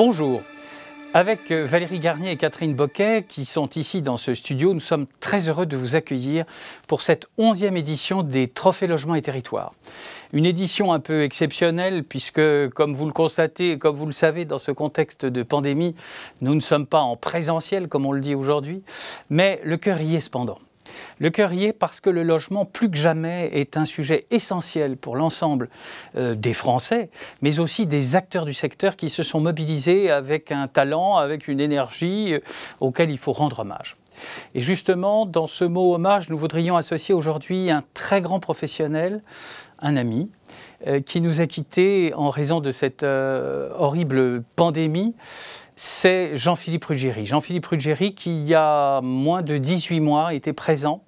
Bonjour. Avec Valérie Garnier et Catherine Boquet, qui sont ici dans ce studio, nous sommes très heureux de vous accueillir pour cette 11e édition des Trophées Logement et Territoires. Une édition un peu exceptionnelle puisque, comme vous le constatez et comme vous le savez, dans ce contexte de pandémie, nous ne sommes pas en présentiel, comme on le dit aujourd'hui, mais le cœur y est cependant. Le cœur y est parce que le logement, plus que jamais, est un sujet essentiel pour l'ensemble des Français, mais aussi des acteurs du secteur qui se sont mobilisés avec un talent, avec une énergie auquel il faut rendre hommage. Et justement, dans ce mot hommage, nous voudrions associer aujourd'hui un très grand professionnel, un ami, qui nous a quittés en raison de cette horrible pandémie. C'est Jean-Philippe Ruggieri. Jean-Philippe Ruggieri qui, il y a moins de 18 mois, était présent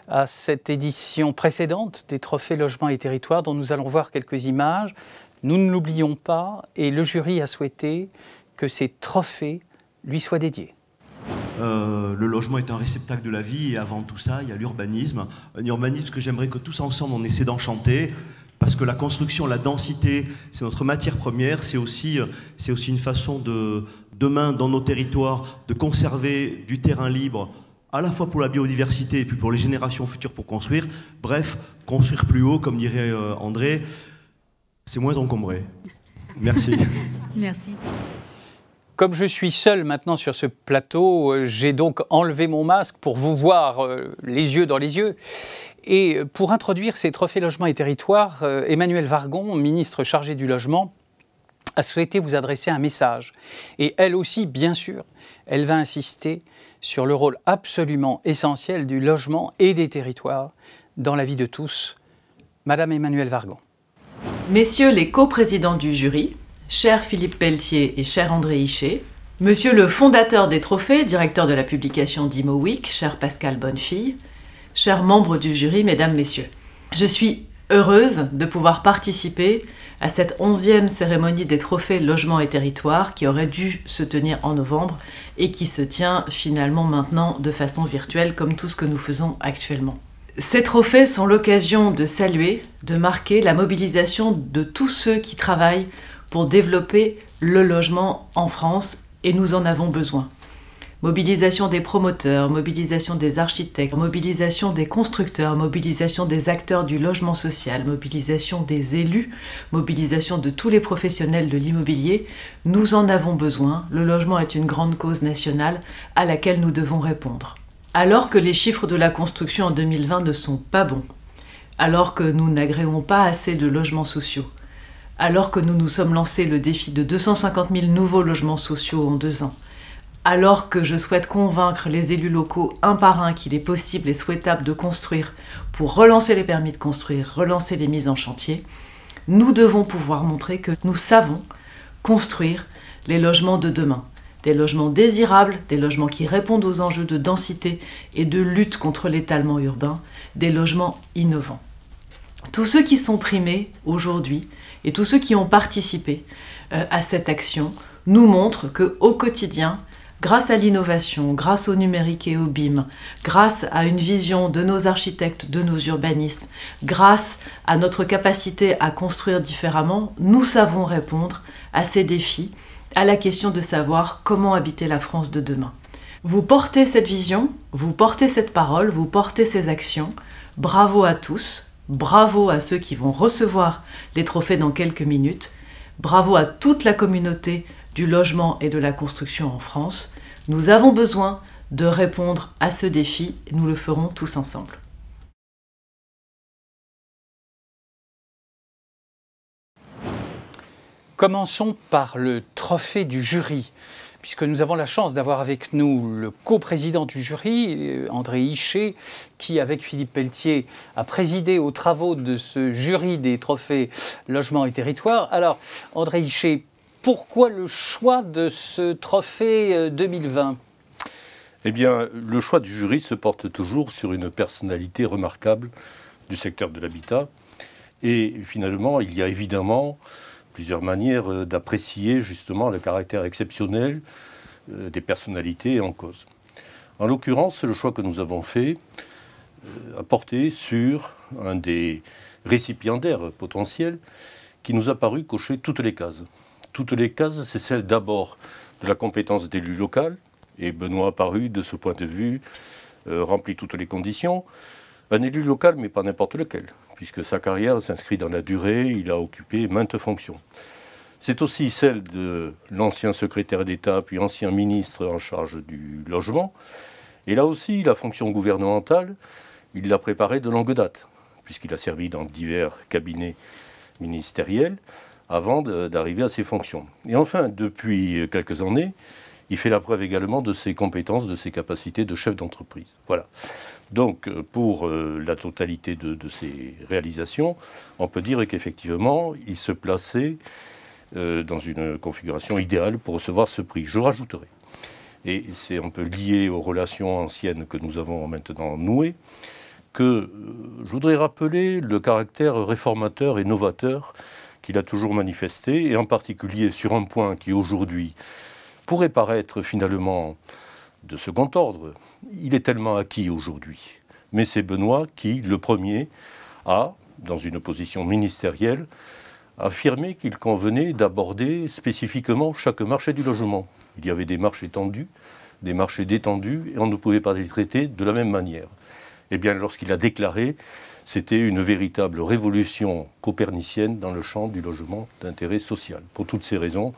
à cette édition précédente des Trophées Logement et Territoires, dont nous allons voir quelques images. Nous ne l'oublions pas et le jury a souhaité que ces trophées lui soient dédiés. Le logement est un réceptacle de la vie et avant tout ça, il y a l'urbanisme. Un urbanisme que j'aimerais que tous ensemble on essaie d'enchanter. Parce que la construction, la densité, c'est notre matière première, c'est aussi une façon de, demain, dans nos territoires, de conserver du terrain libre, à la fois pour la biodiversité et puis pour les générations futures pour construire. Bref, construire plus haut, comme dirait André, c'est moins encombré. Merci. Merci. Comme je suis seul maintenant sur ce plateau, j'ai donc enlevé mon masque pour vous voir les yeux dans les yeux. Et pour introduire ces Trophées Logement et Territoires, Emmanuelle Wargon, ministre chargée du logement, a souhaité vous adresser un message. Et elle aussi, bien sûr, elle va insister sur le rôle absolument essentiel du logement et des territoires dans la vie de tous. Madame Emmanuelle Wargon. Messieurs les coprésidents du jury, cher Philippe Pelletier et cher André Hichet, monsieur le fondateur des trophées, directeur de la publication d'Imo Week, cher Pascal Bonnefille, chers membres du jury, mesdames, messieurs, je suis heureuse de pouvoir participer à cette 11e cérémonie des Trophées Logement et Territoires qui aurait dû se tenir en novembre et qui se tient finalement maintenant de façon virtuelle comme tout ce que nous faisons actuellement. Ces trophées sont l'occasion de saluer, de marquer la mobilisation de tous ceux qui travaillent pour développer le logement en France et nous en avons besoin. Mobilisation des promoteurs, mobilisation des architectes, mobilisation des constructeurs, mobilisation des acteurs du logement social, mobilisation des élus, mobilisation de tous les professionnels de l'immobilier. Nous en avons besoin. Le logement est une grande cause nationale à laquelle nous devons répondre. Alors que les chiffres de la construction en 2020 ne sont pas bons, alors que nous n'agréons pas assez de logements sociaux, alors que nous nous sommes lancés le défi de 250 000 nouveaux logements sociaux en 2 ans, alors que je souhaite convaincre les élus locaux un par un qu'il est possible et souhaitable de construire pour relancer les permis de construire, relancer les mises en chantier, nous devons pouvoir montrer que nous savons construire les logements de demain. Des logements désirables, des logements qui répondent aux enjeux de densité et de lutte contre l'étalement urbain, des logements innovants. Tous ceux qui sont primés aujourd'hui et tous ceux qui ont participé à cette action nous montrent qu'au quotidien, grâce à l'innovation, grâce au numérique et au BIM, grâce à une vision de nos architectes, de nos urbanistes, grâce à notre capacité à construire différemment, nous savons répondre à ces défis, à la question de savoir comment habiter la France de demain. Vous portez cette vision, vous portez cette parole, vous portez ces actions. Bravo à tous, bravo à ceux qui vont recevoir les trophées dans quelques minutes, bravo à toute la communauté du logement et de la construction en France. Nous avons besoin de répondre à ce défi et nous le ferons tous ensemble. Commençons par le trophée du jury, puisque nous avons la chance d'avoir avec nous le coprésident du jury, André Hichet, qui, avec Philippe Pelletier, a présidé aux travaux de ce jury des Trophées Logement et Territoires. Alors, André Hichet, pourquoi le choix de ce trophée 2020 ? Eh bien, le choix du jury se porte toujours sur une personnalité remarquable du secteur de l'habitat. Et finalement, il y a évidemment plusieurs manières d'apprécier justement le caractère exceptionnel des personnalités en cause. En l'occurrence, le choix que nous avons fait a porté sur un des récipiendaires potentiels qui nous a paru cocher toutes les cases. toutes les cases, c'est celle d'abord de la compétence d'élu local, et Benoît Apparu, de ce point de vue, remplit toutes les conditions. Un élu local, mais pas n'importe lequel, puisque sa carrière s'inscrit dans la durée, il a occupé maintes fonctions. C'est aussi celle de l'ancien secrétaire d'État, puis ancien ministre en charge du logement. Et là aussi, la fonction gouvernementale, il l'a préparée de longue date, puisqu'il a servi dans divers cabinets ministériels avant d'arriver à ses fonctions. Et enfin, depuis quelques années, il fait la preuve également de ses compétences, de ses capacités de chef d'entreprise. Voilà. Donc, pour la totalité de ses réalisations, on peut dire qu'effectivement, il se plaçait dans une configuration idéale pour recevoir ce prix. Je rajouterai, et c'est un peu lié aux relations anciennes que nous avons maintenant nouées, que je voudrais rappeler le caractère réformateur et novateur qu'il a toujours manifesté, et en particulier sur un point qui aujourd'hui pourrait paraître finalement de second ordre. Il est tellement acquis aujourd'hui. Mais c'est Benoît qui, le premier, a, dans une position ministérielle, affirmé qu'il convenait d'aborder spécifiquement chaque marché du logement. Il y avait des marchés tendus, des marchés détendus, et on ne pouvait pas les traiter de la même manière. Eh bien, lorsqu'il a déclaré, c'était une véritable révolution copernicienne dans le champ du logement d'intérêt social. Pour toutes ces raisons,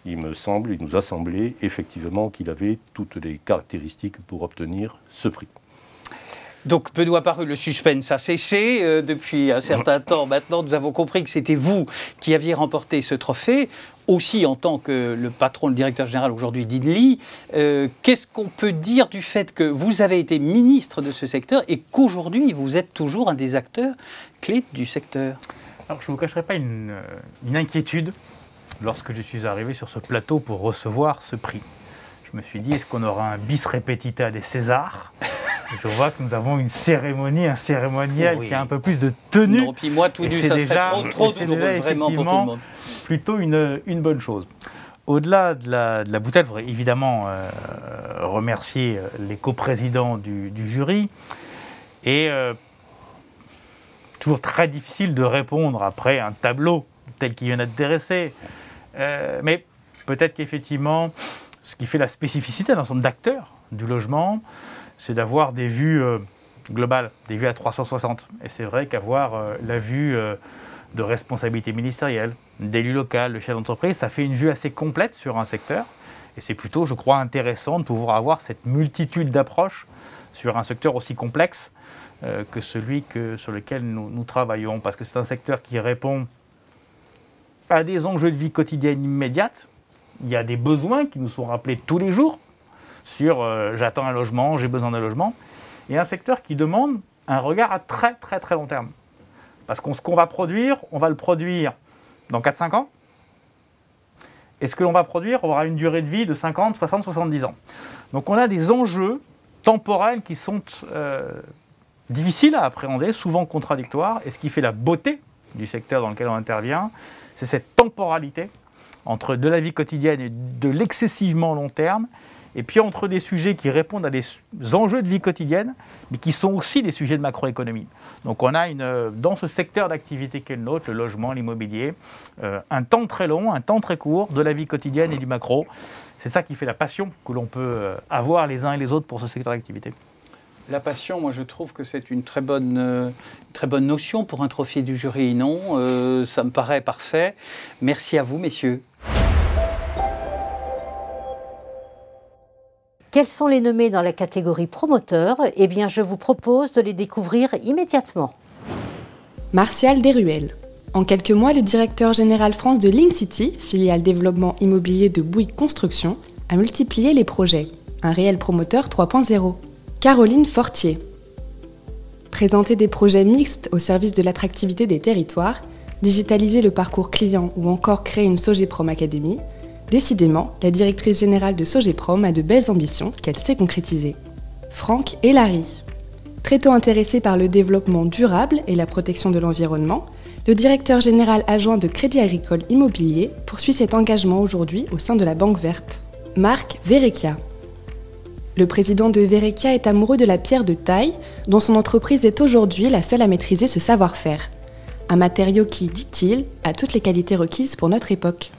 il nous a semblé effectivement qu'il avait toutes les caractéristiques pour obtenir ce prix. Donc, Benoît Apparu, le suspense a cessé depuis un certain temps. Maintenant, nous avons compris que c'était vous qui aviez remporté ce trophée, aussi en tant que le patron, le directeur général aujourd'hui d'Inly. Qu'est-ce qu'on peut dire du fait que vous avez été ministre de ce secteur et qu'aujourd'hui, vous êtes toujours un des acteurs clés du secteur? Alors, je ne vous cacherai pas une inquiétude lorsque je suis arrivé sur ce plateau pour recevoir ce prix. Je me suis dit, est-ce qu'on aura un bis repetita des Césars? Je vois que nous avons une cérémonie, un cérémonial qui a un peu plus de tenue. Non, puis moi, tout nu, ça serait trop douloureux, vraiment, pour tout le monde. Plutôt une bonne chose. Au-delà de la bouteille, je voudrais évidemment remercier les coprésidents du jury. Et toujours très difficile de répondre après un tableau tel qu'il vient d'être dressé. Mais peut-être qu'effectivement, ce qui fait la spécificité d'un ensemble d'acteurs du logement, c'est d'avoir des vues globales, des vues à 360. Et c'est vrai qu'avoir la vue de responsabilité ministérielle, d'élu local, de chef d'entreprise, ça fait une vue assez complète sur un secteur. Et c'est plutôt, je crois, intéressant de pouvoir avoir cette multitude d'approches sur un secteur aussi complexe que celui sur lequel nous travaillons. Parce que c'est un secteur qui répond à des enjeux de vie quotidienne immédiate. Il y a des besoins qui nous sont rappelés tous les jours sur j'attends un logement, j'ai besoin d'un logement. Et un secteur qui demande un regard à très très très long terme. Parce que ce qu'on va produire, on va le produire dans 4-5 ans. Et ce que l'on va produire aura une durée de vie de 50, 60, 70 ans. Donc on a des enjeux temporels qui sont difficiles à appréhender, souvent contradictoires. Et ce qui fait la beauté du secteur dans lequel on intervient, c'est cette temporalité entre de la vie quotidienne et de l'excessivement long terme, et puis entre des sujets qui répondent à des enjeux de vie quotidienne, mais qui sont aussi des sujets de macroéconomie. Donc on a dans ce secteur d'activité qu'est le nôtre, le logement, l'immobilier, un temps très long, un temps très court de la vie quotidienne et du macro. C'est ça qui fait la passion que l'on peut avoir les uns et les autres pour ce secteur d'activité. La passion, moi je trouve que c'est une très bonne notion pour un trophée du jury, non? Ça me paraît parfait. Merci à vous, messieurs. Quels sont les nommés dans la catégorie promoteur? Eh bien, je vous propose de les découvrir immédiatement. Martial Desruelles. En quelques mois, le directeur général France de Link City, filiale développement immobilier de Bouygues Construction, a multiplié les projets. Un réel promoteur 3.0. Caroline Fortier. Présenter des projets mixtes au service de l'attractivité des territoires, digitaliser le parcours client ou encore créer une Sogeprom Academy. Décidément, la directrice générale de Sogeprom a de belles ambitions qu'elle sait concrétiser. Franck Elary. Très tôt intéressé par le développement durable et la protection de l'environnement, le directeur général adjoint de Crédit Agricole Immobilier poursuit cet engagement aujourd'hui au sein de la Banque Verte. Marc Verrecchia. Le président de Verrecchia est amoureux de la pierre de taille, dont son entreprise est aujourd'hui la seule à maîtriser ce savoir-faire. Un matériau qui, dit-il, a toutes les qualités requises pour notre époque.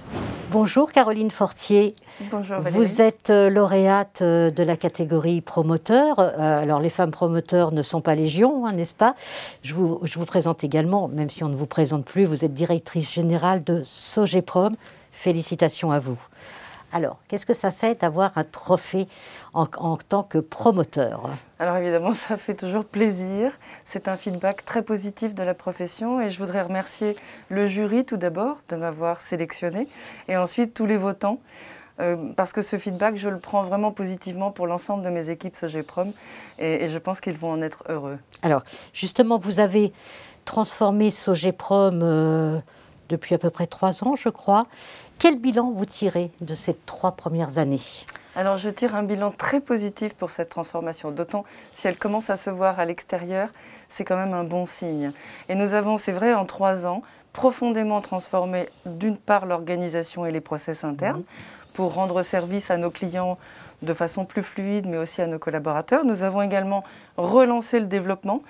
Bonjour Caroline Fortier. Bonjour Valérie. Vous êtes lauréate de la catégorie promoteur. Alors les femmes promoteurs ne sont pas légion, hein, n'est-ce pas? Je vous présente également, même si on ne vous présente plus, vous êtes directrice générale de Sogeprom. Félicitations à vous. Alors, qu'est-ce que ça fait d'avoir un trophée en tant que promoteur? Alors évidemment, ça fait toujours plaisir. C'est un feedback très positif de la profession et je voudrais remercier le jury tout d'abord de m'avoir sélectionné et ensuite tous les votants parce que ce feedback, je le prends vraiment positivement pour l'ensemble de mes équipes Sogeprom et je pense qu'ils vont en être heureux. Alors, justement, vous avez transformé Sogeprom depuis à peu près 3 ans, je crois. Quel bilan vous tirez de ces 3 premières années? Alors je tire un bilan très positif pour cette transformation, d'autant si elle commence à se voir à l'extérieur, c'est quand même un bon signe. Et nous avons, c'est vrai, en 3 ans, profondément transformé d'une part l'organisation et les process internes pour rendre service à nos clients de façon plus fluide, mais aussi à nos collaborateurs. Nous avons également relancé le développement.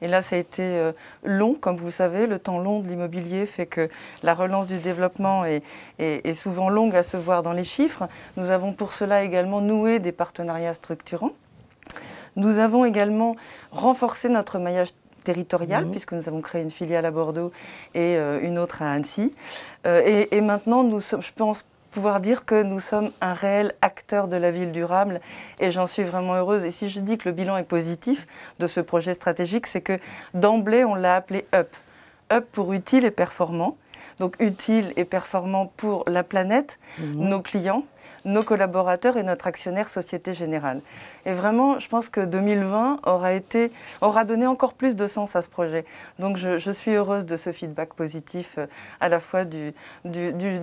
Et là, ça a été long, comme vous le savez, le temps long de l'immobilier fait que la relance du développement est souvent longue à se voir dans les chiffres. Nous avons pour cela également noué des partenariats structurants. Nous avons également renforcé notre maillage territorial, puisque nous avons créé une filiale à Bordeaux et une autre à Annecy. Et maintenant, nous sommes, je pense, pouvoir dire que nous sommes un réel acteur de la ville durable et j'en suis vraiment heureuse. Et si je dis que le bilan est positif de ce projet stratégique, c'est que d'emblée, on l'a appelé UP. UP pour utile et performant. Donc utile et performant pour la planète, nos clients, nos collaborateurs et notre actionnaire Société Générale. Et vraiment, je pense que 2020 aura donné encore plus de sens à ce projet. Donc je suis heureuse de ce feedback positif à la fois du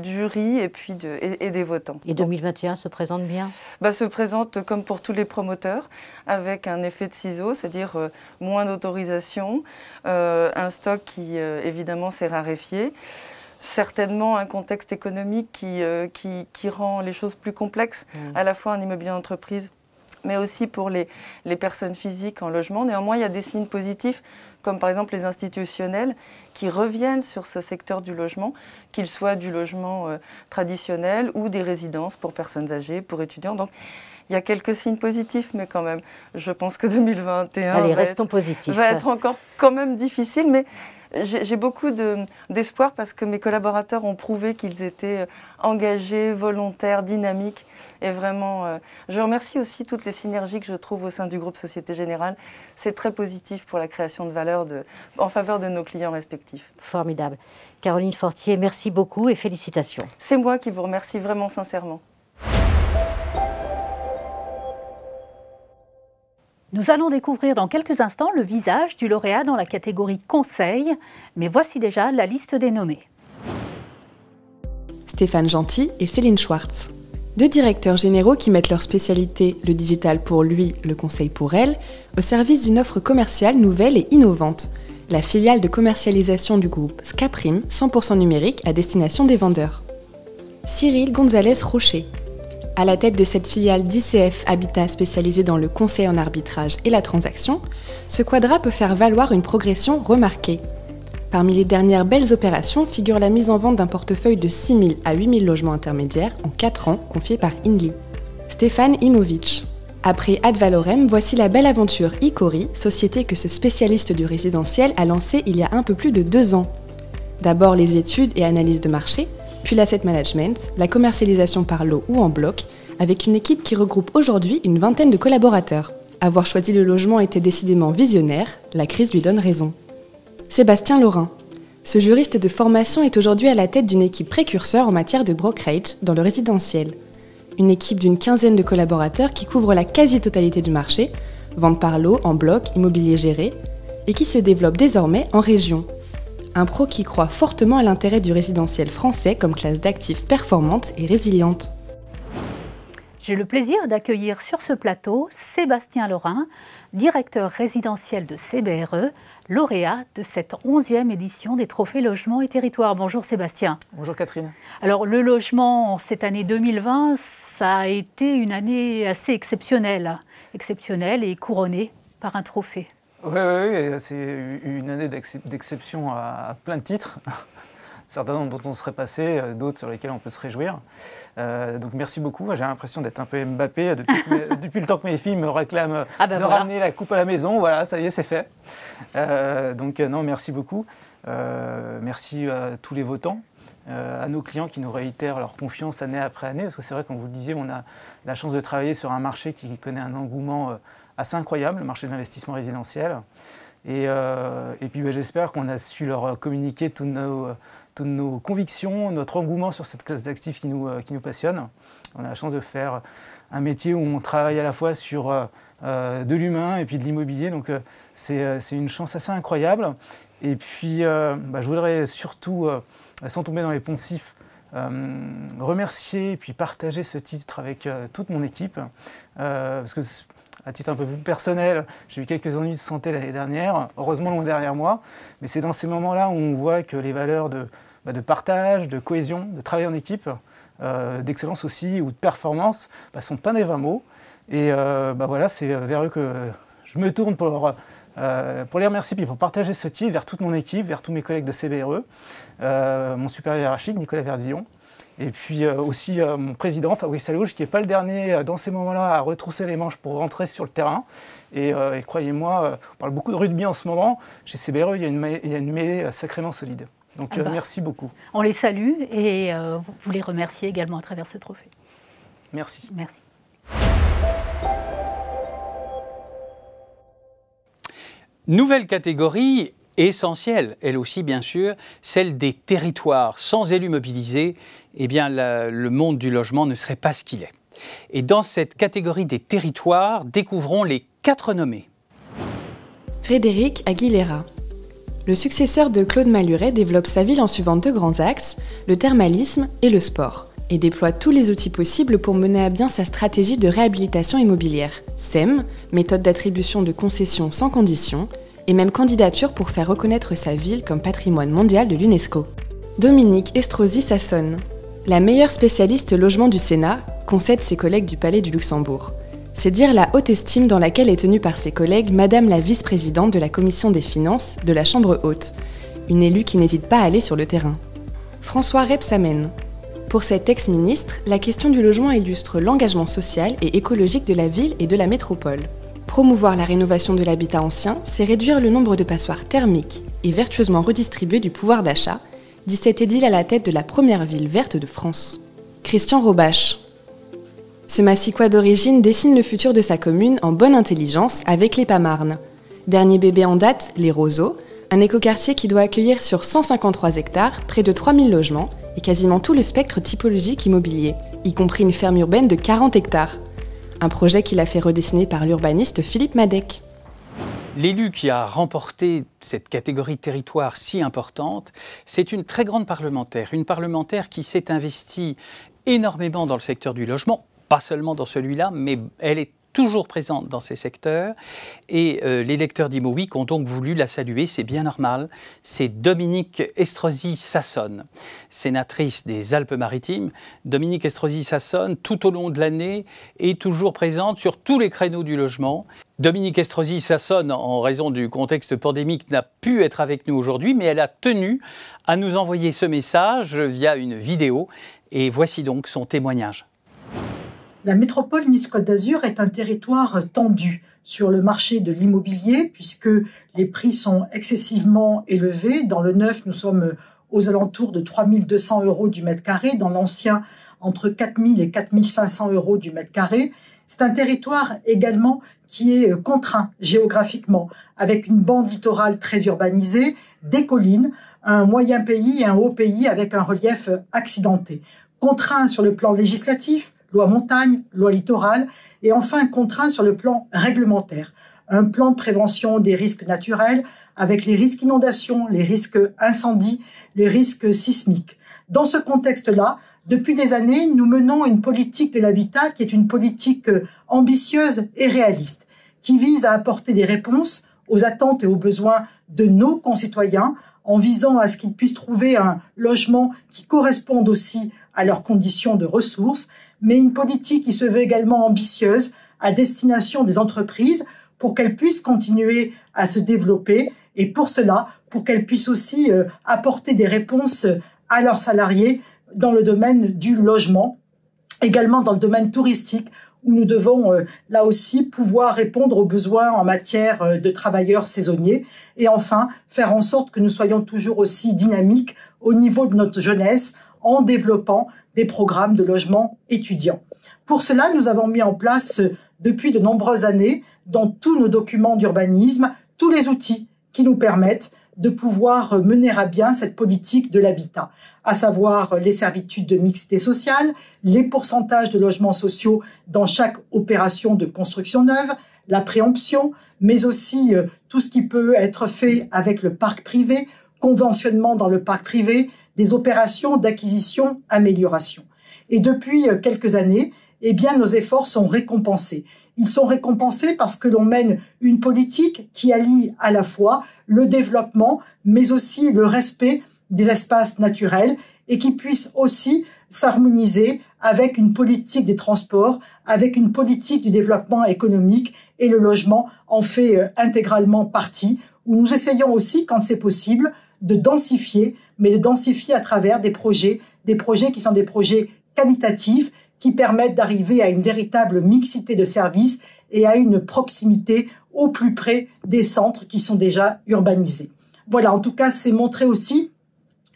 jury et puis et des votants. Et 2021 se présente bien? Se présente comme pour tous les promoteurs, avec un effet de ciseau, c'est-à-dire moins d'autorisation, un stock qui évidemment s'est raréfié. Certainement un contexte économique qui rend les choses plus complexes, à la fois en immobilier d'entreprise, mais aussi pour les personnes physiques en logement. Néanmoins, il y a des signes positifs, comme par exemple les institutionnels, qui reviennent sur ce secteur du logement, qu'il soit du logement traditionnel ou des résidences pour personnes âgées, pour étudiants. Donc, il y a quelques signes positifs, mais quand même, je pense que 2021 va être encore quand même difficile, mais j'ai beaucoup d'espoir parce que mes collaborateurs ont prouvé qu'ils étaient engagés, volontaires, dynamiques. Et vraiment, je remercie aussi toutes les synergies que je trouve au sein du groupe Société Générale. C'est très positif pour la création de valeur en faveur de nos clients respectifs. Formidable. Caroline Fortier, merci beaucoup et félicitations. C'est moi qui vous remercie vraiment sincèrement. Nous allons découvrir dans quelques instants le visage du lauréat dans la catégorie conseil, mais voici déjà la liste des nommés. Stéphane Gentil et Céline Schwartz. 2 directeurs généraux qui mettent leur spécialité, le digital pour lui, le conseil pour elle, au service d'une offre commerciale nouvelle et innovante, la filiale de commercialisation du groupe Scaprim, 100% numérique à destination des vendeurs. Cyril Gonzalez Rocher. À la tête de cette filiale d'ICF Habitat spécialisée dans le conseil en arbitrage et la transaction, ce quadra peut faire valoir une progression remarquée. Parmi les dernières belles opérations figure la mise en vente d'un portefeuille de 6 000 à 8 000 logements intermédiaires en 4 ans confié par Inly. Stéphane Imovic. Après Ad Valorem, voici la belle aventure Icori, société que ce spécialiste du résidentiel a lancée il y a un peu plus de 2 ans. D'abord les études et analyses de marché, puis l'asset management, la commercialisation par lot ou en bloc, avec une équipe qui regroupe aujourd'hui une 20aine de collaborateurs. Avoir choisi le logement était décidément visionnaire, la crise lui donne raison. Sébastien Laurin. Ce juriste de formation est aujourd'hui à la tête d'une équipe précurseur en matière de brokerage dans le résidentiel. Une équipe d'une 15aine de collaborateurs qui couvre la quasi-totalité du marché, vente par lot, en bloc, immobilier géré, et qui se développe désormais en région. Un pro qui croit fortement à l'intérêt du résidentiel français comme classe d'actifs performante et résiliente. J'ai le plaisir d'accueillir sur ce plateau Sébastien Laurin, directeur résidentiel de CBRE, lauréat de cette 11e édition des Trophées Logement et Territoire. Bonjour Sébastien. Bonjour Catherine. Alors le logement, cette année 2020, ça a été une année assez exceptionnelle et couronnée par un trophée. Oui, c'est une année d'exception à plein de titres. certains dont on serait passé, d'autres sur lesquels on peut se réjouir. Donc merci beaucoup. J'ai l'impression d'être un peu Mbappé depuis le temps que mes filles me réclament de ramener la coupe à la maison. Voilà, ça y est, c'est fait. Donc non, merci beaucoup. Merci à tous les votants, à nos clients qui nous réitèrent leur confiance année après année. Parce que c'est vrai, comme vous le disiez, on a la chance de travailler sur un marché qui connaît un engouement assez incroyable, le marché de l'investissement résidentiel. Et puis j'espère qu'on a su leur communiquer toutes nos convictions, notre engouement sur cette classe d'actifs qui nous passionne. On a la chance de faire un métier où on travaille à la fois sur de l'humain et puis de l'immobilier. Donc c'est une chance assez incroyable. Et puis je voudrais surtout, sans tomber dans les poncifs, remercier et puis partager ce titre avec toute mon équipe. Parce que à titre un peu plus personnel, j'ai eu quelques ennuis de santé l'année dernière, heureusement loin derrière moi, mais c'est dans ces moments-là où on voit que les valeurs de partage, de cohésion, de travail en équipe, d'excellence aussi, ou de performance, sont pas des vains mots. Et voilà, c'est vers eux que je me tourne pour les remercier, puis pour partager ce titre vers toute mon équipe, vers tous mes collègues de CBRE, mon supérieur hiérarchique, Nicolas Verdillon, et puis aussi mon président, Fabrice Alouche, qui n'est pas le dernier dans ces moments-là à retrousser les manches pour rentrer sur le terrain. Et croyez-moi, on parle beaucoup de rugby en ce moment. Chez CBRE, il y a une mêlée sacrément solide. Donc merci beaucoup. On les salue et vous les remerciez également à travers ce trophée. Merci. Merci. Nouvelle catégorie essentielle, elle aussi bien sûr, celle des territoires. Sans élus mobilisés, eh bien le monde du logement ne serait pas ce qu'il est. Et dans cette catégorie des territoires, découvrons les 4 nommés. Frédéric Aguilera. Le successeur de Claude Maluret développe sa ville en suivant 2 grands axes, le thermalisme et le sport, et déploie tous les outils possibles pour mener à bien sa stratégie de réhabilitation immobilière. SEM, méthode d'attribution de concessions sans condition, et même candidature pour faire reconnaître sa ville comme patrimoine mondial de l'UNESCO. Dominique Estrosi-Sassonne. La meilleure spécialiste logement du Sénat, concède ses collègues du Palais du Luxembourg. C'est dire la haute estime dans laquelle est tenue par ses collègues Madame la vice-présidente de la Commission des Finances de la Chambre haute, une élue qui n'hésite pas à aller sur le terrain. François Rebsamen. Pour cet ex-ministre, la question du logement illustre l'engagement social et écologique de la ville et de la métropole. Promouvoir la rénovation de l'habitat ancien, c'est réduire le nombre de passoires thermiques et vertueusement redistribuer du pouvoir d'achat, dit cet édile à la tête de la première ville verte de France. Christian Robache. Ce massicot d'origine dessine le futur de sa commune en bonne intelligence avec les Pamarnes. Dernier bébé en date, les Roseaux, un écoquartier qui doit accueillir sur 153 hectares près de 3000 logements et quasiment tout le spectre typologique immobilier, y compris une ferme urbaine de 40 hectares. Un projet qu'il a fait redessiner par l'urbaniste Philippe Madec. L'élu qui a remporté cette catégorie territoire si importante, c'est une très grande parlementaire. Une parlementaire qui s'est investie énormément dans le secteur du logement, pas seulement dans celui-là, mais elle est toujours présente dans ces secteurs. Et les lecteurs d'Imo Week ont donc voulu la saluer, c'est bien normal. C'est Dominique Estrosi-Sassonne, sénatrice des Alpes-Maritimes. Dominique Estrosi-Sassonne, tout au long de l'année, est toujours présente sur tous les créneaux du logement. Dominique Estrosi-Sassonne, en raison du contexte pandémique, n'a pu être avec nous aujourd'hui, mais elle a tenu à nous envoyer ce message via une vidéo. Et voici donc son témoignage. La métropole Nice-Côte d'Azur est un territoire tendu sur le marché de l'immobilier puisque les prix sont excessivement élevés. Dans le neuf, nous sommes aux alentours de 3 200 € du mètre carré. Dans l'ancien, entre 4 000 et 4 500 € du mètre carré. C'est un territoire également qui est contraint géographiquement, avec une bande littorale très urbanisée, des collines, un moyen pays et un haut pays avec un relief accidenté. Contraint sur le plan législatif, loi montagne, loi littorale, et enfin contraint sur le plan réglementaire. Un plan de prévention des risques naturels avec les risques inondations, les risques incendies, les risques sismiques. Dans ce contexte-là, depuis des années, nous menons une politique de l'habitat qui est une politique ambitieuse et réaliste, qui vise à apporter des réponses aux attentes et aux besoins de nos concitoyens en visant à ce qu'ils puissent trouver un logement qui corresponde aussi à leurs conditions de ressources, mais une politique qui se veut également ambitieuse à destination des entreprises pour qu'elles puissent continuer à se développer et pour cela, pour qu'elles puissent aussi apporter des réponses à leurs salariés dans le domaine du logement, également dans le domaine touristique, où nous devons là aussi pouvoir répondre aux besoins en matière de travailleurs saisonniers et enfin faire en sorte que nous soyons toujours aussi dynamiques au niveau de notre jeunesse en développant des programmes de logement étudiant. Pour cela, nous avons mis en place depuis de nombreuses années dans tous nos documents d'urbanisme tous les outils qui nous permettent de pouvoir mener à bien cette politique de l'habitat, à savoir les servitudes de mixité sociale, les pourcentages de logements sociaux dans chaque opération de construction neuve, la préemption, mais aussi tout ce qui peut être fait avec le parc privé, conventionnement dans le parc privé, des opérations d'acquisition, amélioration. Et depuis quelques années, eh bien, nos efforts sont récompensés. Ils sont récompensés parce que l'on mène une politique qui allie à la fois le développement, mais aussi le respect des espaces naturels et qui puisse aussi s'harmoniser avec une politique des transports, avec une politique du développement économique, et le logement en fait intégralement partie, où nous essayons aussi, quand c'est possible, de densifier, mais de densifier à travers des projets qui sont des projets qualitatifs, qui permettent d'arriver à une véritable mixité de services et à une proximité au plus près des centres qui sont déjà urbanisés. Voilà, en tout cas, c'est montrer aussi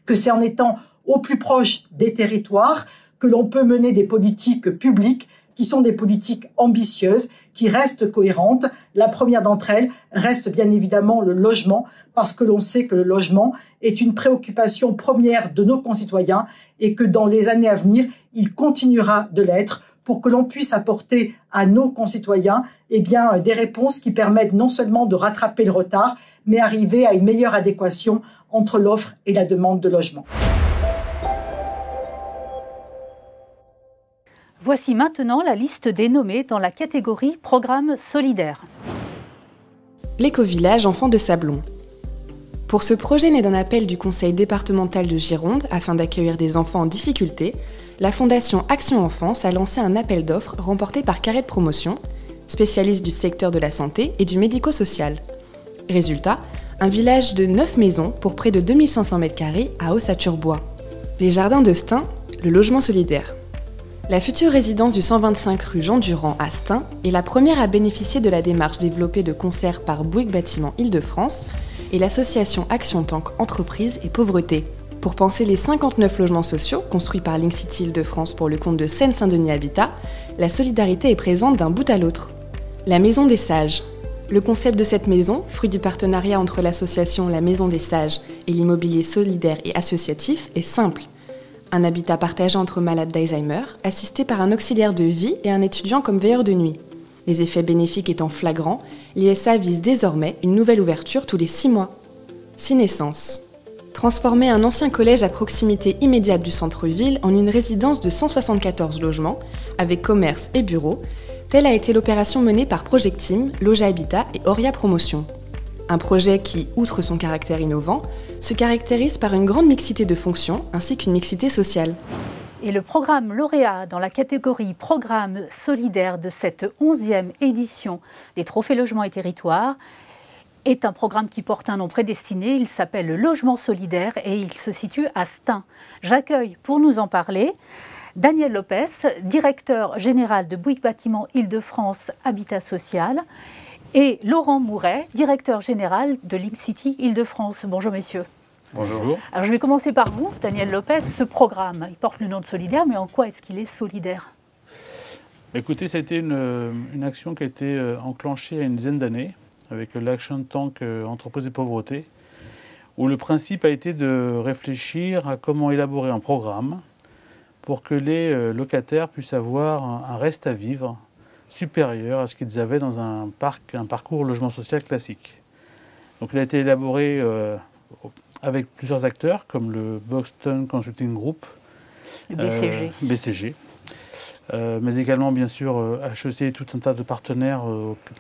que c'est en étant au plus proche des territoires que l'on peut mener des politiques publiques qui sont des politiques ambitieuses, qui restent cohérentes. La première d'entre elles reste bien évidemment le logement, parce que l'on sait que le logement est une préoccupation première de nos concitoyens et que dans les années à venir, il continuera de l'être pour que l'on puisse apporter à nos concitoyens des réponses qui permettent non seulement de rattraper le retard, mais arriver à une meilleure adéquation entre l'offre et la demande de logement. Voici maintenant la liste des nommés dans la catégorie Programme solidaire. L'éco-village Enfants de Sablon. Pour ce projet né d'un appel du Conseil départemental de Gironde afin d'accueillir des enfants en difficulté, la Fondation Action Enfance a lancé un appel d'offres remporté par Carré de Promotion, spécialiste du secteur de la santé et du médico-social. Résultat, un village de 9 maisons pour près de 2500 m² à Haut-Saturbois. Les jardins de Stein, le logement solidaire. La future résidence du 125 rue Jean Durand à Stein est la première à bénéficier de la démarche développée de concert par Bouygues Bâtiment Île-de-France et l'association Action Tank Entreprise et Pauvreté, pour penser les 59 logements sociaux construits par Link City Île-de-France pour le compte de Seine-Saint-Denis Habitat. La solidarité est présente d'un bout à l'autre. La Maison des Sages. Le concept de cette maison, fruit du partenariat entre l'association La Maison des Sages et l'immobilier solidaire et associatif, est simple. Un habitat partagé entre malades d'Alzheimer, assisté par un auxiliaire de vie et un étudiant comme veilleur de nuit. Les effets bénéfiques étant flagrants, l'ISA vise désormais une nouvelle ouverture tous les 6 mois. 6 naissances. Transformer un ancien collège à proximité immédiate du centre-ville en une résidence de 174 logements, avec commerce et bureaux, telle a été l'opération menée par Projectim, Logea Habitat et Auria Promotion. Un projet qui, outre son caractère innovant, se caractérise par une grande mixité de fonctions ainsi qu'une mixité sociale. Et le programme lauréat dans la catégorie Programme solidaire de cette 11e édition des Trophées Logement et Territoire est un programme qui porte un nom prédestiné. Il s'appelle le Logement solidaire et il se situe à Stein. J'accueille pour nous en parler Daniel Lopez, directeur général de Bouygues Bâtiment Île-de-France Habitat Social, et Laurent Mouret, directeur général de Link City Île-de-France. Bonjour messieurs. Bonjour. Alors je vais commencer par vous, Daniel Lopez. Ce programme, il porte le nom de solidaire, mais en quoi est-ce qu'il est solidaire ? Écoutez, c'était une action qui a été enclenchée il y a une dizaine d'années avec l'Action Tank Entreprise et Pauvreté, où le principe a été de réfléchir à comment élaborer un programme pour que les locataires puissent avoir un reste à vivre supérieur à ce qu'ils avaient dans un parcours logement social classique. Donc il a été élaboré avec plusieurs acteurs comme le Boston Consulting Group, le BCG, mais également bien sûr HEC et tout un tas de partenaires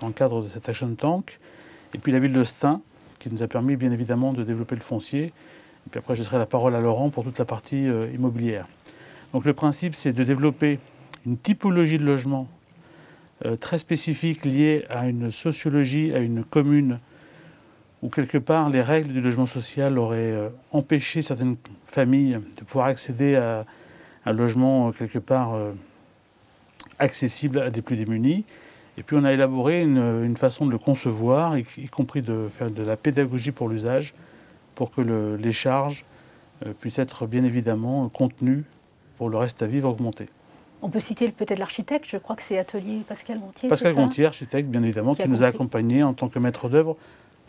dans le cadre de cette Action Tank, et puis la ville de Stein qui nous a permis bien évidemment de développer le foncier. Et puis après je laisserai la parole à Laurent pour toute la partie immobilière. Donc le principe c'est de développer une typologie de logement très spécifique liée à une sociologie, à une commune où quelque part les règles du logement social auraient empêché certaines familles de pouvoir accéder à un logement quelque part accessible à des plus démunis. Et puis on a élaboré une façon de le concevoir, y compris de faire de la pédagogie pour l'usage, pour que les charges puissent être bien évidemment contenues pour le reste à vivre augmenté. On peut citer peut-être l'architecte, je crois que c'est Atelier Pascal Gontier. Pascal Gontier, architecte bien évidemment, qui nous a accompagnés en tant que maître d'œuvre,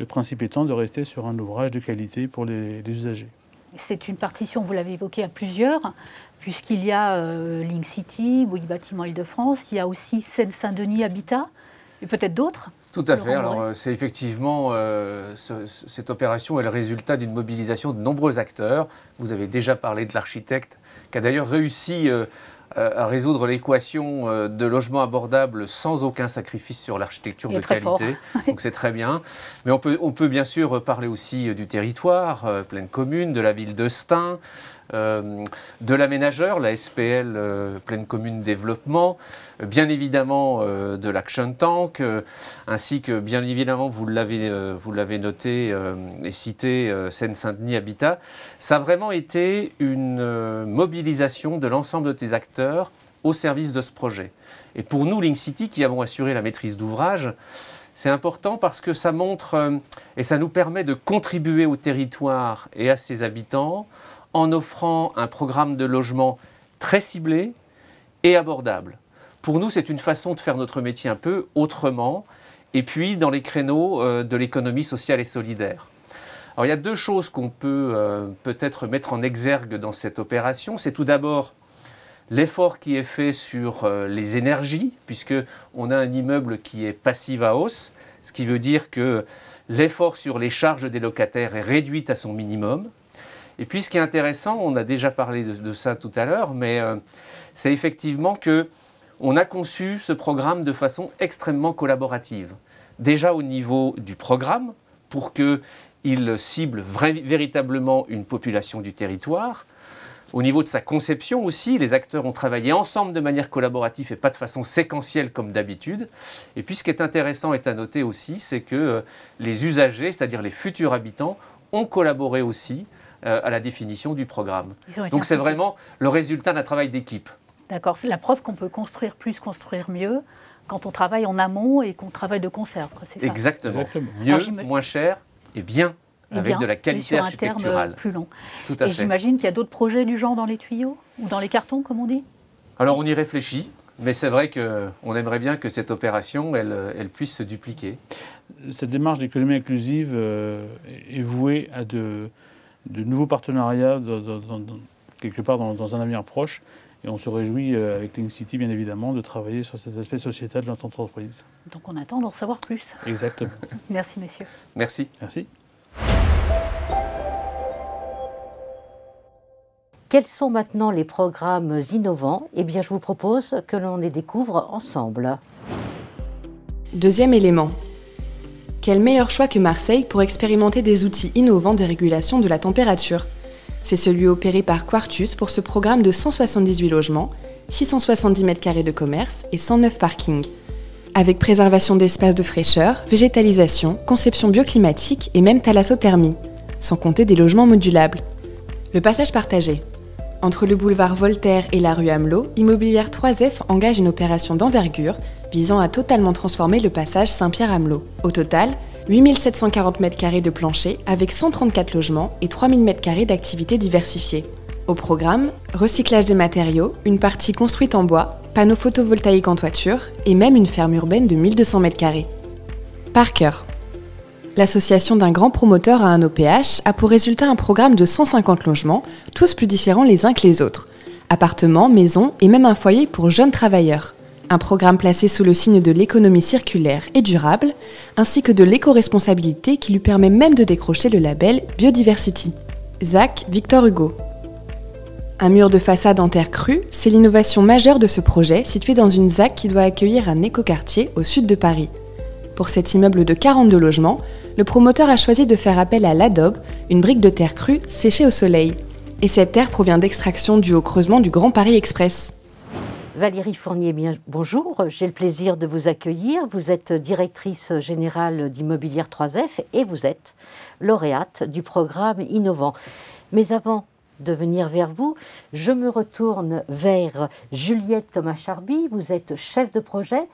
le principe étant de rester sur un ouvrage de qualité pour les usagers. C'est une partition, vous l'avez évoqué, à plusieurs, puisqu'il y a Link City, Bouygues Bâtiment Île-de-France, il y a aussi Seine-Saint-Denis Habitat, et peut-être d'autres. Tout à fait. Alors, c'est effectivement, cette opération est le résultat d'une mobilisation de nombreux acteurs. Vous avez déjà parlé de l'architecte, qui a d'ailleurs réussi à résoudre l'équation de logement abordable sans aucun sacrifice sur l'architecture de qualité. Donc c'est très bien. Mais on peut bien sûr parler aussi du territoire, pleine commune, de la ville de Stein, de l'aménageur, la SPL Pleine Commune Développement, bien évidemment de l'Action Tank, ainsi que bien évidemment, vous l'avez noté et cité, Seine-Saint-Denis Habitat. Ça a vraiment été une mobilisation de l'ensemble des acteurs au service de ce projet. Et pour nous, Link City, qui avons assuré la maîtrise d'ouvrage, c'est important parce que ça montre et ça nous permet de contribuer au territoire et à ses habitants en offrant un programme de logement très ciblé et abordable. Pour nous, c'est une façon de faire notre métier un peu autrement, et puis dans les créneaux de l'économie sociale et solidaire. Alors il y a deux choses qu'on peut peut-être mettre en exergue dans cette opération. C'est tout d'abord l'effort qui est fait sur les énergies, puisqu'on a un immeuble qui est passif à hausse, ce qui veut dire que l'effort sur les charges des locataires est réduit à son minimum. Et puis ce qui est intéressant, on a déjà parlé de ça tout à l'heure, mais c'est effectivement qu'on a conçu ce programme de façon extrêmement collaborative. Déjà au niveau du programme, pour qu'il cible véritablement une population du territoire. Au niveau de sa conception aussi, les acteurs ont travaillé ensemble de manière collaborative et pas de façon séquentielle comme d'habitude. Et puis ce qui est intéressant et à noter aussi, c'est que les usagers, c'est-à-dire les futurs habitants, ont collaboré aussi à la définition du programme. Donc c'est vraiment le résultat d'un travail d'équipe. D'accord, c'est la preuve qu'on peut construire plus, construire mieux, quand on travaille en amont et qu'on travaille de concert. C'est ça. Exactement. Mieux, moins cher et bien, avec de la qualité architecturale. Sur un terme plus long. Tout à fait. Et j'imagine qu'il y a d'autres projets du genre dans les tuyaux ou dans les cartons, comme on dit? Alors on y réfléchit, mais c'est vrai qu'on aimerait bien que cette opération, elle puisse se dupliquer. Cette démarche d'économie inclusive est vouée à de nouveaux partenariats quelque part dans un avenir proche. Et on se réjouit avec Link City, bien évidemment, de travailler sur cet aspect sociétal de notre entreprise. Donc on attend d'en savoir plus. Exactement. Merci, messieurs. Merci. Merci. Quels sont maintenant les programmes innovants? Eh bien, je vous propose que l'on les découvre ensemble. Deuxième élément. Quel meilleur choix que Marseille pour expérimenter des outils innovants de régulation de la température? C'est celui opéré par Quartus pour ce programme de 178 logements, 670 m² de commerce et 109 parkings. Avec préservation d'espaces de fraîcheur, végétalisation, conception bioclimatique et même thalassothermie, sans compter des logements modulables. Le passage partagé. Entre le boulevard Voltaire et la rue Amelot, Immobilière 3F engage une opération d'envergure visant à totalement transformer le passage Saint-Pierre-Amelot. Au total, 8740 m² de plancher avec 134 logements et 3000 m² d'activités diversifiées. Au programme, recyclage des matériaux, une partie construite en bois, panneaux photovoltaïques en toiture et même une ferme urbaine de 1200 m². Parker. L'association d'un grand promoteur à un OPH a pour résultat un programme de 150 logements, tous plus différents les uns que les autres. Appartements, maisons et même un foyer pour jeunes travailleurs. Un programme placé sous le signe de l'économie circulaire et durable, ainsi que de l'éco-responsabilité qui lui permet même de décrocher le label Biodiversity. ZAC Victor Hugo. Un mur de façade en terre crue, c'est l'innovation majeure de ce projet situé dans une ZAC qui doit accueillir un écoquartier au sud de Paris. Pour cet immeuble de 42 logements, le promoteur a choisi de faire appel à l'adobe, une brique de terre crue séchée au soleil. Et cette terre provient d'extraction due au creusement du Grand Paris Express. Valérie Fournier, bonjour. J'ai le plaisir de vous accueillir. Vous êtes directrice générale d'Immobilière 3F et vous êtes lauréate du programme Innovant. Mais avant de venir vers vous, je me retourne vers Juliette Thomas-Charby. Vous êtes chef de projet.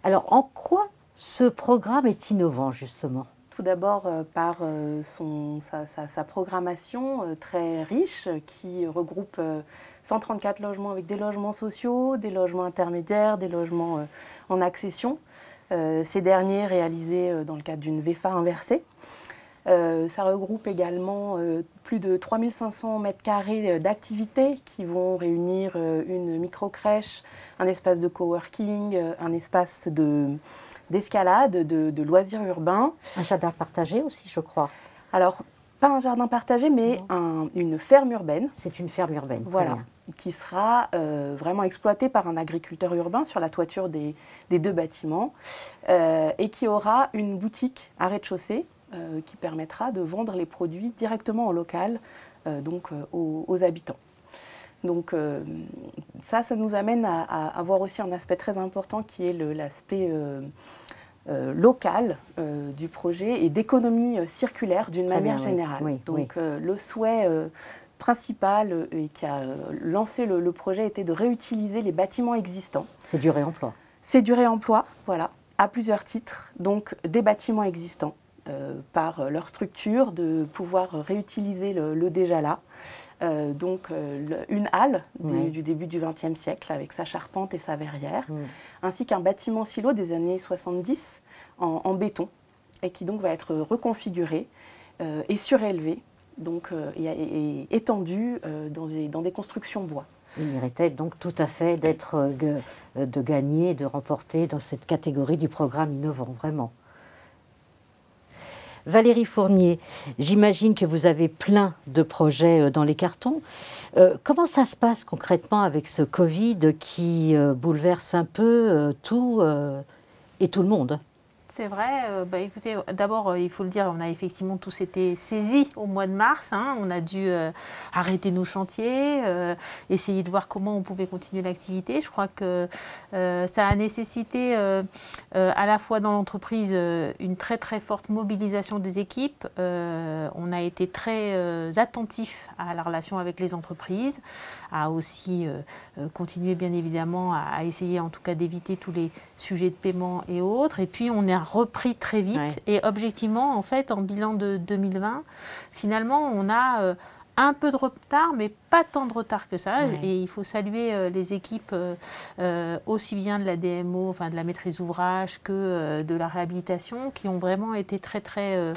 Alors, en quoi ce programme est innovant, justement ? Tout d'abord par sa programmation très riche qui regroupe 134 logements avec des logements sociaux, des logements intermédiaires, des logements en accession. Ces derniers réalisés dans le cadre d'une VFA inversée. Ça regroupe également plus de 3500 m² d'activités qui vont réunir une micro-crèche, un espace de coworking, un espace d'escalade, de loisirs urbains. Un jardin partagé aussi, je crois. Alors, pas un jardin partagé, mais une ferme urbaine. C'est une ferme urbaine. Voilà, qui sera vraiment exploitée par un agriculteur urbain sur la toiture des 2 bâtiments et qui aura une boutique à rez-de-chaussée qui permettra de vendre les produits directement au local, donc aux habitants. Donc ça nous amène à avoir aussi un aspect très important qui est l'aspect local du projet et d'économie circulaire d'une manière générale. Oui, donc le souhait principal et qui a lancé le projet était de réutiliser les bâtiments existants. C'est du réemploi. C'est du réemploi, voilà, à plusieurs titres. Donc des bâtiments existants par leur structure, de pouvoir réutiliser le déjà là. Donc une halle du début du XXe siècle avec sa charpente et sa verrière, ainsi qu'un bâtiment silo des années 70 en béton et qui donc va être reconfiguré et surélevé donc, et étendu dans des constructions bois. Il méritait donc tout à fait de gagner, de remporter dans cette catégorie du programme innovant, vraiment. Valérie Fournier, j'imagine que vous avez plein de projets dans les cartons. Comment ça se passe concrètement avec ce Covid qui bouleverse un peu tout et tout le monde ? C'est vrai. Écoutez, d'abord, il faut le dire, on a effectivement tous été saisis au mois de mars. On a dû arrêter nos chantiers, essayer de voir comment on pouvait continuer l'activité. Je crois que ça a nécessité à la fois dans l'entreprise une très très forte mobilisation des équipes. On a été très attentifs à la relation avec les entreprises, à aussi continuer bien évidemment à essayer en tout cas d'éviter tous les sujets de paiement et autres. Et puis on a repris très vite et objectivement en fait en bilan de 2020 finalement on a un peu de retard mais pas tant de retard que ça et il faut saluer les équipes aussi bien de la DMO, enfin de la maîtrise d'ouvrage que de la réhabilitation qui ont vraiment été très très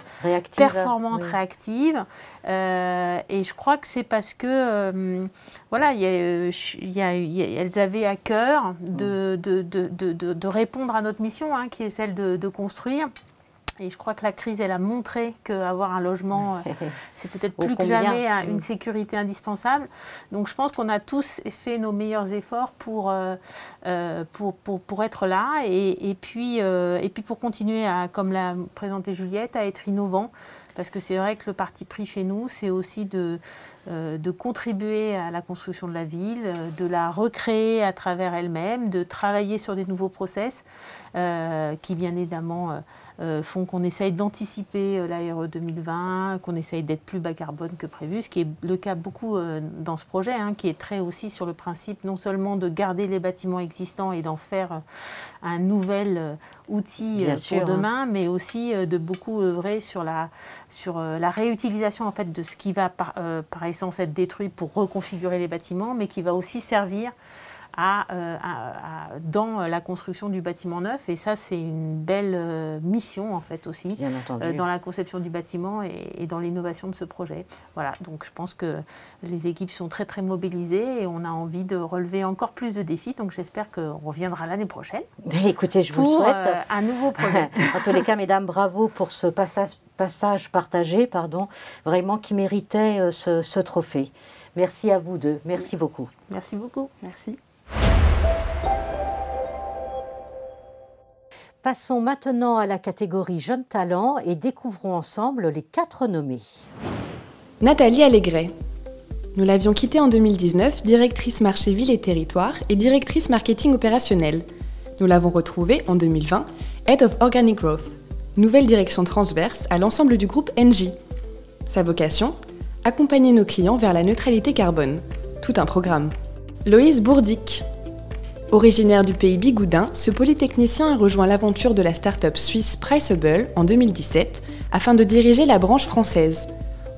performantes, réactives et je crois que c'est parce que voilà elles avaient à cœur de répondre à notre mission qui est celle de construire. Et je crois que la crise, elle a montré qu'avoir un logement, c'est peut-être plus que jamais une sécurité indispensable. Donc je pense qu'on a tous fait nos meilleurs efforts pour être là et puis pour continuer, comme l'a présenté Juliette, à être innovant. Parce que c'est vrai que le parti pris chez nous, c'est aussi de contribuer à la construction de la ville, de la recréer à travers elle-même, de travailler sur des nouveaux process qui, bien évidemment, font qu'on essaye d'anticiper la RE 2020, qu'on essaye d'être plus bas carbone que prévu, ce qui est le cas beaucoup dans ce projet, qui est très aussi sur le principe non seulement de garder les bâtiments existants et d'en faire un nouvel outil pour demain, mais aussi de beaucoup œuvrer sur la réutilisation en fait, de ce qui va par essence être détruit pour reconfigurer les bâtiments, mais qui va aussi servir dans la construction du bâtiment neuf. Et ça, c'est une belle mission, en fait, aussi, dans la conception du bâtiment et dans l'innovation de ce projet. Voilà, donc je pense que les équipes sont très, très mobilisées et on a envie de relever encore plus de défis. Donc j'espère qu'on reviendra l'année prochaine. Écoutez, je vous le souhaite. Un nouveau projet. En tous les cas, mesdames, bravo pour ce passage partagé, vraiment qui méritait ce trophée. Merci à vous deux. Merci beaucoup. Merci beaucoup. Merci. Passons maintenant à la catégorie Jeunes Talents et découvrons ensemble les 4 nommés. Nathalie Allégret. Nous l'avions quittée en 2019, directrice marché ville et territoire et directrice marketing opérationnel. Nous l'avons retrouvée en 2020, Head of Organic Growth, nouvelle direction transverse à l'ensemble du groupe Engie. Sa vocation ? Accompagner nos clients vers la neutralité carbone. Tout un programme. Loïs Bourdic. Originaire du pays bigoudin, ce polytechnicien a rejoint l'aventure de la start-up suisse Priceable en 2017 afin de diriger la branche française.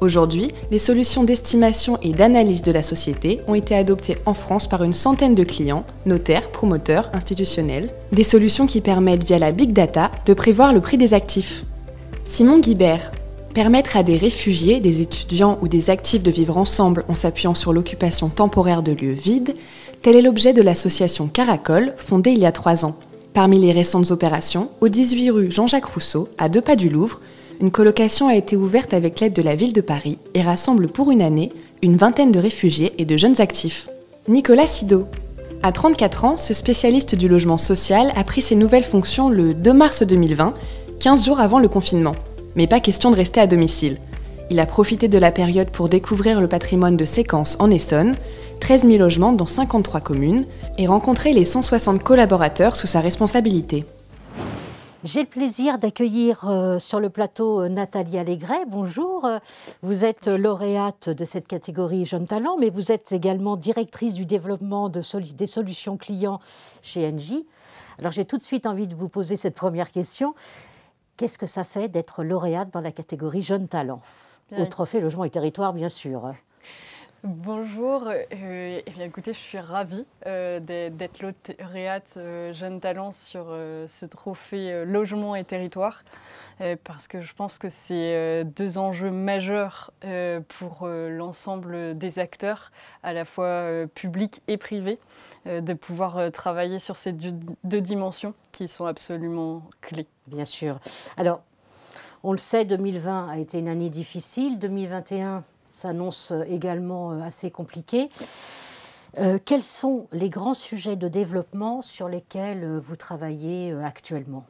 Aujourd'hui, les solutions d'estimation et d'analyse de la société ont été adoptées en France par une centaine de clients, notaires, promoteurs, institutionnels, des solutions qui permettent via la big data de prévoir le prix des actifs. Simon Guibert. Permettre à des réfugiés, des étudiants ou des actifs de vivre ensemble en s'appuyant sur l'occupation temporaire de lieux vides, tel est l'objet de l'association Caracol, fondée il y a 3 ans. Parmi les récentes opérations, au 18 rue Jean-Jacques Rousseau, à 2 pas du Louvre, une colocation a été ouverte avec l'aide de la ville de Paris et rassemble pour une année une vingtaine de réfugiés et de jeunes actifs. Nicolas Sido. À 34 ans, ce spécialiste du logement social a pris ses nouvelles fonctions le 2 mars 2020, 15 jours avant le confinement. Mais pas question de rester à domicile. Il a profité de la période pour découvrir le patrimoine de Séquence en Essonne, 13 000 logements dans 53 communes, et rencontrer les 160 collaborateurs sous sa responsabilité. J'ai le plaisir d'accueillir sur le plateau Nathalie Allégret. Bonjour, vous êtes lauréate de cette catégorie Jeunes Talents, mais vous êtes également directrice du développement des solutions clients chez Engie. Alors j'ai tout de suite envie de vous poser cette première question. Qu'est-ce que ça fait d'être lauréate dans la catégorie Jeunes Talents ? Au Trophée Logement et Territoire, bien sûr. Bonjour, eh bien, écoutez, je suis ravie d'être lauréate Jeunes Talents sur ce trophée Logement et Territoire, parce que je pense que c'est 2 enjeux majeurs pour l'ensemble des acteurs, à la fois publics et privés, de pouvoir travailler sur ces 2 dimensions qui sont absolument clés. Bien sûr. Alors, on le sait, 2020 a été une année difficile, 2021 s'annonce également assez compliqué. Quels sont les grands sujets de développement sur lesquels vous travaillez actuellement ?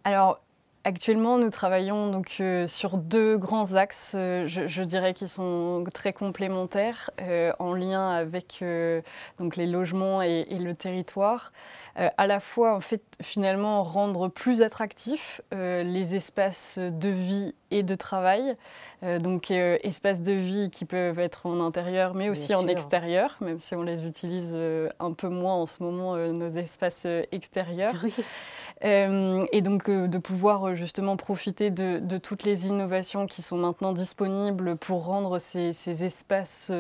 Alors, actuellement, nous travaillons donc, sur 2 grands axes, je dirais, qui sont très complémentaires, en lien avec donc les logements et le territoire. À la fois, en fait, finalement, rendre plus attractifs les espaces de vie et de travail. Donc, espaces de vie qui peuvent être en intérieur, mais aussi en extérieur, même si on les utilise un peu moins en ce moment, nos espaces extérieurs. Oui. Et donc, de pouvoir justement profiter de toutes les innovations qui sont maintenant disponibles pour rendre ces espaces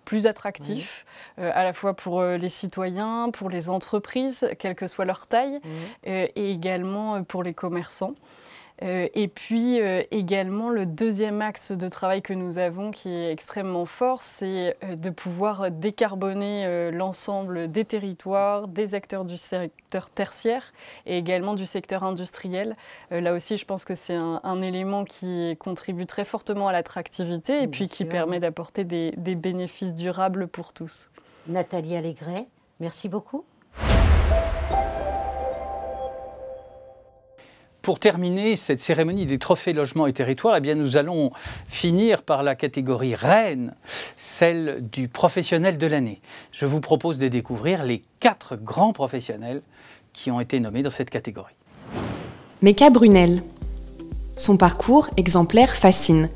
plus attractifs, à la fois pour les citoyens, pour les entreprises, quelle que soit leur taille, et également pour les commerçants. Et puis également le deuxième axe de travail que nous avons qui est extrêmement fort, c'est de pouvoir décarboner l'ensemble des territoires, des acteurs du secteur tertiaire et également du secteur industriel. Là aussi, je pense que c'est un élément qui contribue très fortement à l'attractivité et puis qui permet d'apporter des bénéfices durables pour tous. Nathalie Allégret, merci beaucoup. Pour terminer cette cérémonie des trophées Logement et Territoire, eh bien, nous allons finir par la catégorie reine, celle du professionnel de l'année. Je vous propose de découvrir les 4 grands professionnels qui ont été nommés dans cette catégorie. Meka Brunel. Son parcours exemplaire fascine.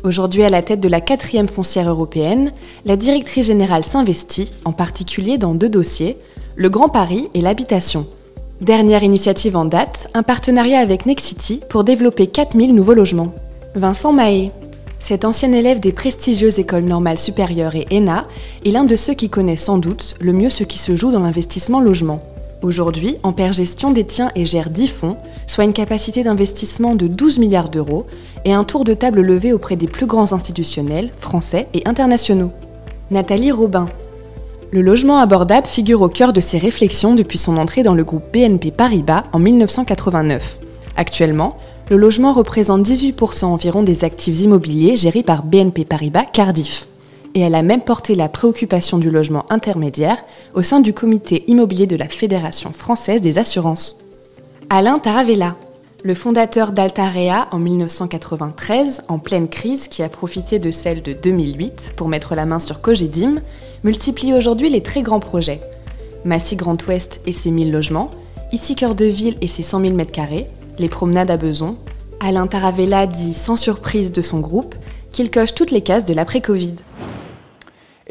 Aujourd'hui à la tête de la 4e foncière européenne, la directrice générale s'investit, en particulier dans 2 dossiers, le Grand Paris et l'habitation. Dernière initiative en date, un partenariat avec Nexity pour développer 4000 nouveaux logements. Vincent Mahé. Cet ancien élève des prestigieuses écoles normales supérieures et ENA est l'un de ceux qui connaît sans doute le mieux ce qui se joue dans l'investissement logement. Aujourd'hui, Ampère Gestion détient et gère 10 fonds, soit une capacité d'investissement de 12 milliards d'euros et un tour de table levé auprès des plus grands institutionnels, français et internationaux. Nathalie Robin. Le logement abordable figure au cœur de ses réflexions depuis son entrée dans le groupe BNP Paribas en 1989. Actuellement, le logement représente 18% environ des actifs immobiliers gérés par BNP Paribas Cardiff. Et elle a même porté la préoccupation du logement intermédiaire au sein du comité immobilier de la Fédération française des assurances. Alain Taravella. Le fondateur d'Altarea en 1993, en pleine crise qui a profité de celle de 2008 pour mettre la main sur Cogedim, multiplie aujourd'hui les très grands projets. Massy Grand Ouest et ses 1000 logements, Ici Cœur de Ville et ses 100 000 m², les promenades à Beson. Alain Taravella dit sans surprise de son groupe qu'il coche toutes les cases de l'après-Covid.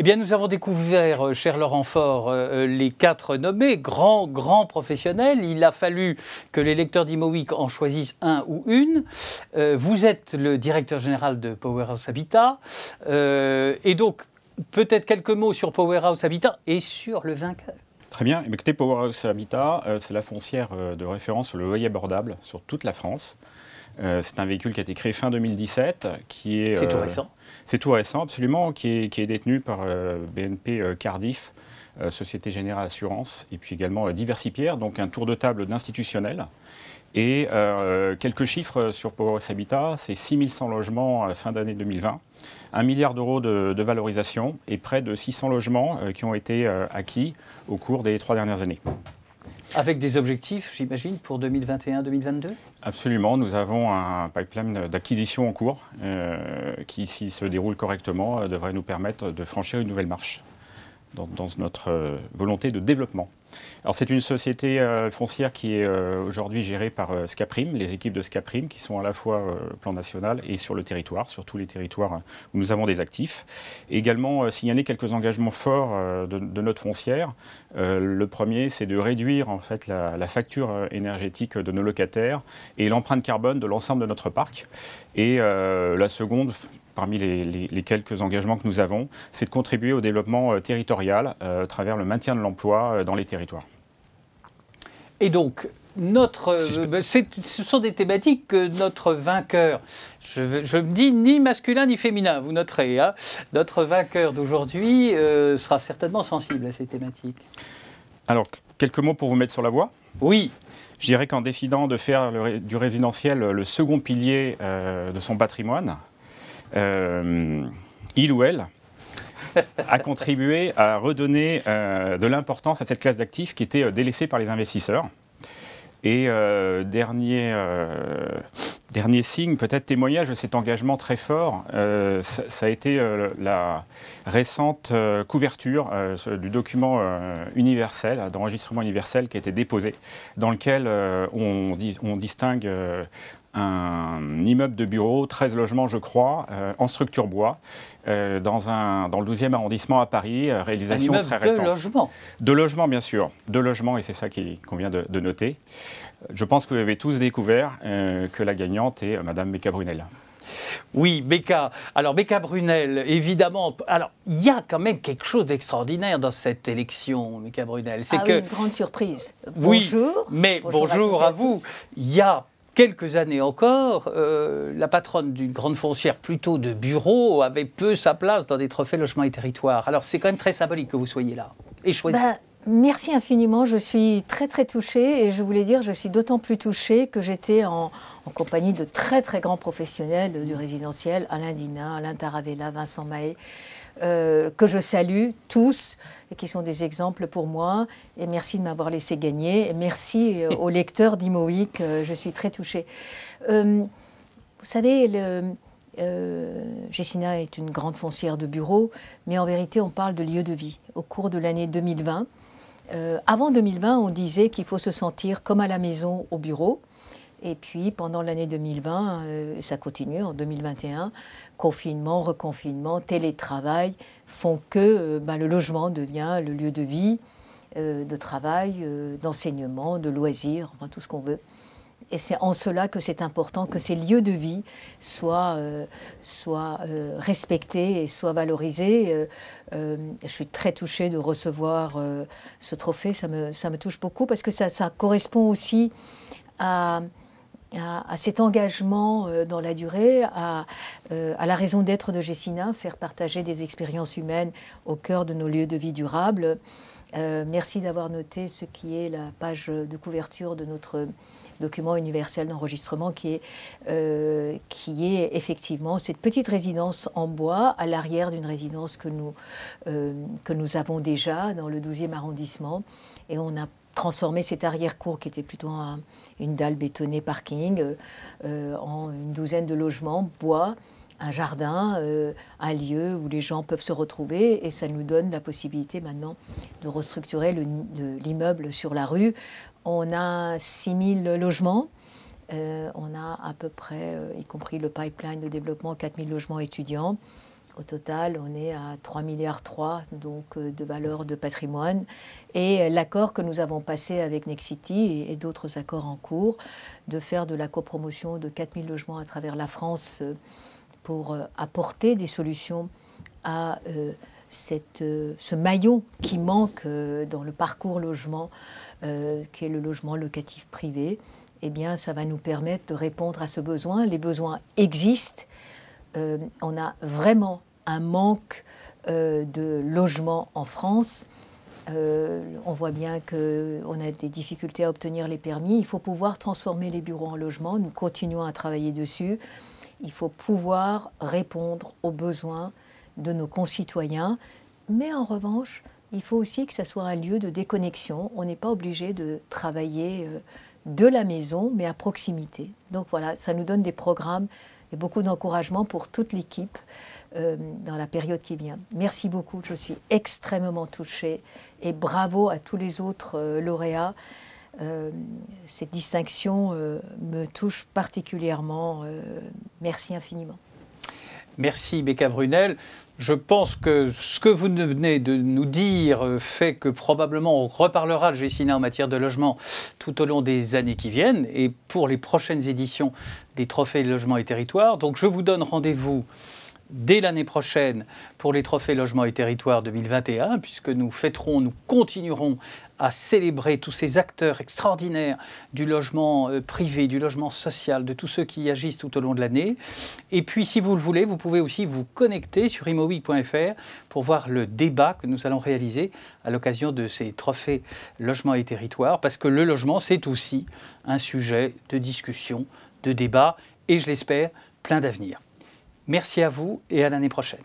Eh bien, nous avons découvert, cher Laurent Faure, les 4 nommés, grands professionnels. Il a fallu que les lecteurs d'Imo Week en choisissent un ou une. Vous êtes le directeur général de Powerhouse Habitat. Et donc, peut-être quelques mots sur Powerhouse Habitat et sur le vainqueur. Très bien. Écoutez, Powerhouse Habitat, c'est la foncière de référence sur le loyer abordable sur toute la France. C'est un véhicule qui a été créé fin 2017, qui est... C'est tout récent. C'est tout récent, absolument, qui est détenu par BNP Cardiff, Société Générale Assurance, et puis également Diversipierre, donc un tour de table d'institutionnels. Et quelques chiffres sur Powerhouse Habitat, c'est 6100 logements à la fin d'année 2020, 1 milliard d'euros de valorisation et près de 600 logements qui ont été acquis au cours des 3 dernières années. Avec des objectifs, j'imagine, pour 2021-2022 ? Absolument, nous avons un pipeline d'acquisition en cours qui, s'il se déroule correctement, devrait nous permettre de franchir une nouvelle marche dans notre volonté de développement. Alors c'est une société foncière qui est aujourd'hui gérée par Scaprim, les équipes de Scaprim qui sont à la fois au plan national et sur le territoire, sur tous les territoires où nous avons des actifs. Et également signaler quelques engagements forts de notre foncière. Le premier, c'est de réduire en fait la facture énergétique de nos locataires et l'empreinte carbone de l'ensemble de notre parc. Et la seconde, parmi les quelques engagements que nous avons, c'est de contribuer au développement territorial à travers le maintien de l'emploi dans les territoires. Et donc, ce sont des thématiques que notre vainqueur, je me dis ni masculin ni féminin, vous noterez, hein, notre vainqueur d'aujourd'hui sera certainement sensible à ces thématiques. Alors, quelques mots pour vous mettre sur la voie. Oui. Je dirais qu'en décidant de faire du résidentiel le second pilier de son patrimoine, il ou elle a contribué à redonner de l'importance à cette classe d'actifs qui était délaissée par les investisseurs. Et dernier signe, peut-être témoignage de cet engagement très fort, ça a été la récente couverture du document universel, d'enregistrement universel qui a été déposé, dans lequel on distingue un immeuble de bureau, 13 logements je crois, en structure bois, dans le 12e arrondissement à Paris, réalisation très récente. 2 logements. 2 logements bien sûr, 2 logements et c'est ça qu'on vient de noter. Je pense que vous avez tous découvert que la gagnante est Madame Becca Brunel. Oui, Becca. Alors, Becca Brunel, évidemment. Alors, il y a quand même quelque chose d'extraordinaire dans cette élection, Becca Brunel. C'est une grande surprise. Bonjour. Oui, mais bonjour à vous. Il y a quelques années encore, la patronne d'une grande foncière plutôt de bureau avait peu sa place dans des trophées logements et territoires. Alors, c'est quand même très symbolique que vous soyez là et choisi. Merci infiniment, je suis très touchée et je voulais dire je suis d'autant plus touchée que j'étais en compagnie de très grands professionnels du résidentiel, Alain Dinin, Alain Taravella, Vincent Mahé, que je salue tous et qui sont des exemples pour moi. Et merci de m'avoir laissé gagner. Et merci aux lecteurs d'Imo Week, je suis très touchée. Vous savez, Gecina est une grande foncière de bureaux, mais en vérité on parle de lieu de vie. Au cours de l'année 2020, avant 2020, on disait qu'il faut se sentir comme à la maison au bureau. Et puis, pendant l'année 2020, ça continue en 2021, confinement, reconfinement, télétravail font que le logement devient le lieu de vie, de travail, d'enseignement, de loisirs, enfin, tout ce qu'on veut. Et c'est en cela que c'est important que ces lieux de vie soient respectés et soient valorisés. Je suis très touchée de recevoir ce trophée, ça me touche beaucoup parce que ça correspond aussi à cet engagement dans la durée, à la raison d'être de Gecina, faire partager des expériences humaines au cœur de nos lieux de vie durables. Merci d'avoir noté ce qui est la page de couverture de notre document universel d'enregistrement qui est effectivement cette petite résidence en bois à l'arrière d'une résidence que nous avons déjà dans le 12e arrondissement. Et on a transformé cette arrière-cour qui était plutôt une dalle bétonnée parking en une douzaine de logements, bois, un jardin, un lieu où les gens peuvent se retrouver et ça nous donne la possibilité maintenant de restructurer l'immeuble sur la rue. On a 6000 logements, on a à peu près, y compris le pipeline de développement, 4000 logements étudiants. Au total, on est à 3,3 milliards donc, de valeur de patrimoine. Et l'accord que nous avons passé avec Nexity et d'autres accords en cours, de faire de la copromotion de 4000 logements à travers la France pour apporter des solutions à ce maillon qui manque dans le parcours logement, qui est le logement locatif privé, eh bien, ça va nous permettre de répondre à ce besoin. Les besoins existent. On a vraiment un manque de logements en France. On voit bien qu'on a des difficultés à obtenir les permis. Il faut pouvoir transformer les bureaux en logements. Nous continuons à travailler dessus. Il faut pouvoir répondre aux besoins de nos concitoyens. Mais en revanche, il faut aussi que ça soit un lieu de déconnexion. On n'est pas obligé de travailler de la maison, mais à proximité. Donc voilà, ça nous donne des programmes et beaucoup d'encouragement pour toute l'équipe dans la période qui vient. Merci beaucoup, je suis extrêmement touchée et bravo à tous les autres lauréats. Cette distinction me touche particulièrement. Merci infiniment. Merci Becca Brunel. Je pense que ce que vous venez de nous dire fait que probablement on reparlera de Gecina en matière de logement tout au long des années qui viennent et pour les prochaines éditions des Trophées Logement et Territoire. Donc je vous donne rendez-vous dès l'année prochaine pour les Trophées Logement et Territoire 2021, puisque nous fêterons, nous continuerons à célébrer tous ces acteurs extraordinaires du logement privé, du logement social, de tous ceux qui y agissent tout au long de l'année. Et puis, si vous le voulez, vous pouvez aussi vous connecter sur imoweek.fr pour voir le débat que nous allons réaliser à l'occasion de ces Trophées Logement et Territoire, parce que le logement, c'est aussi un sujet de discussion, de débat, et je l'espère, plein d'avenir. Merci à vous et à l'année prochaine.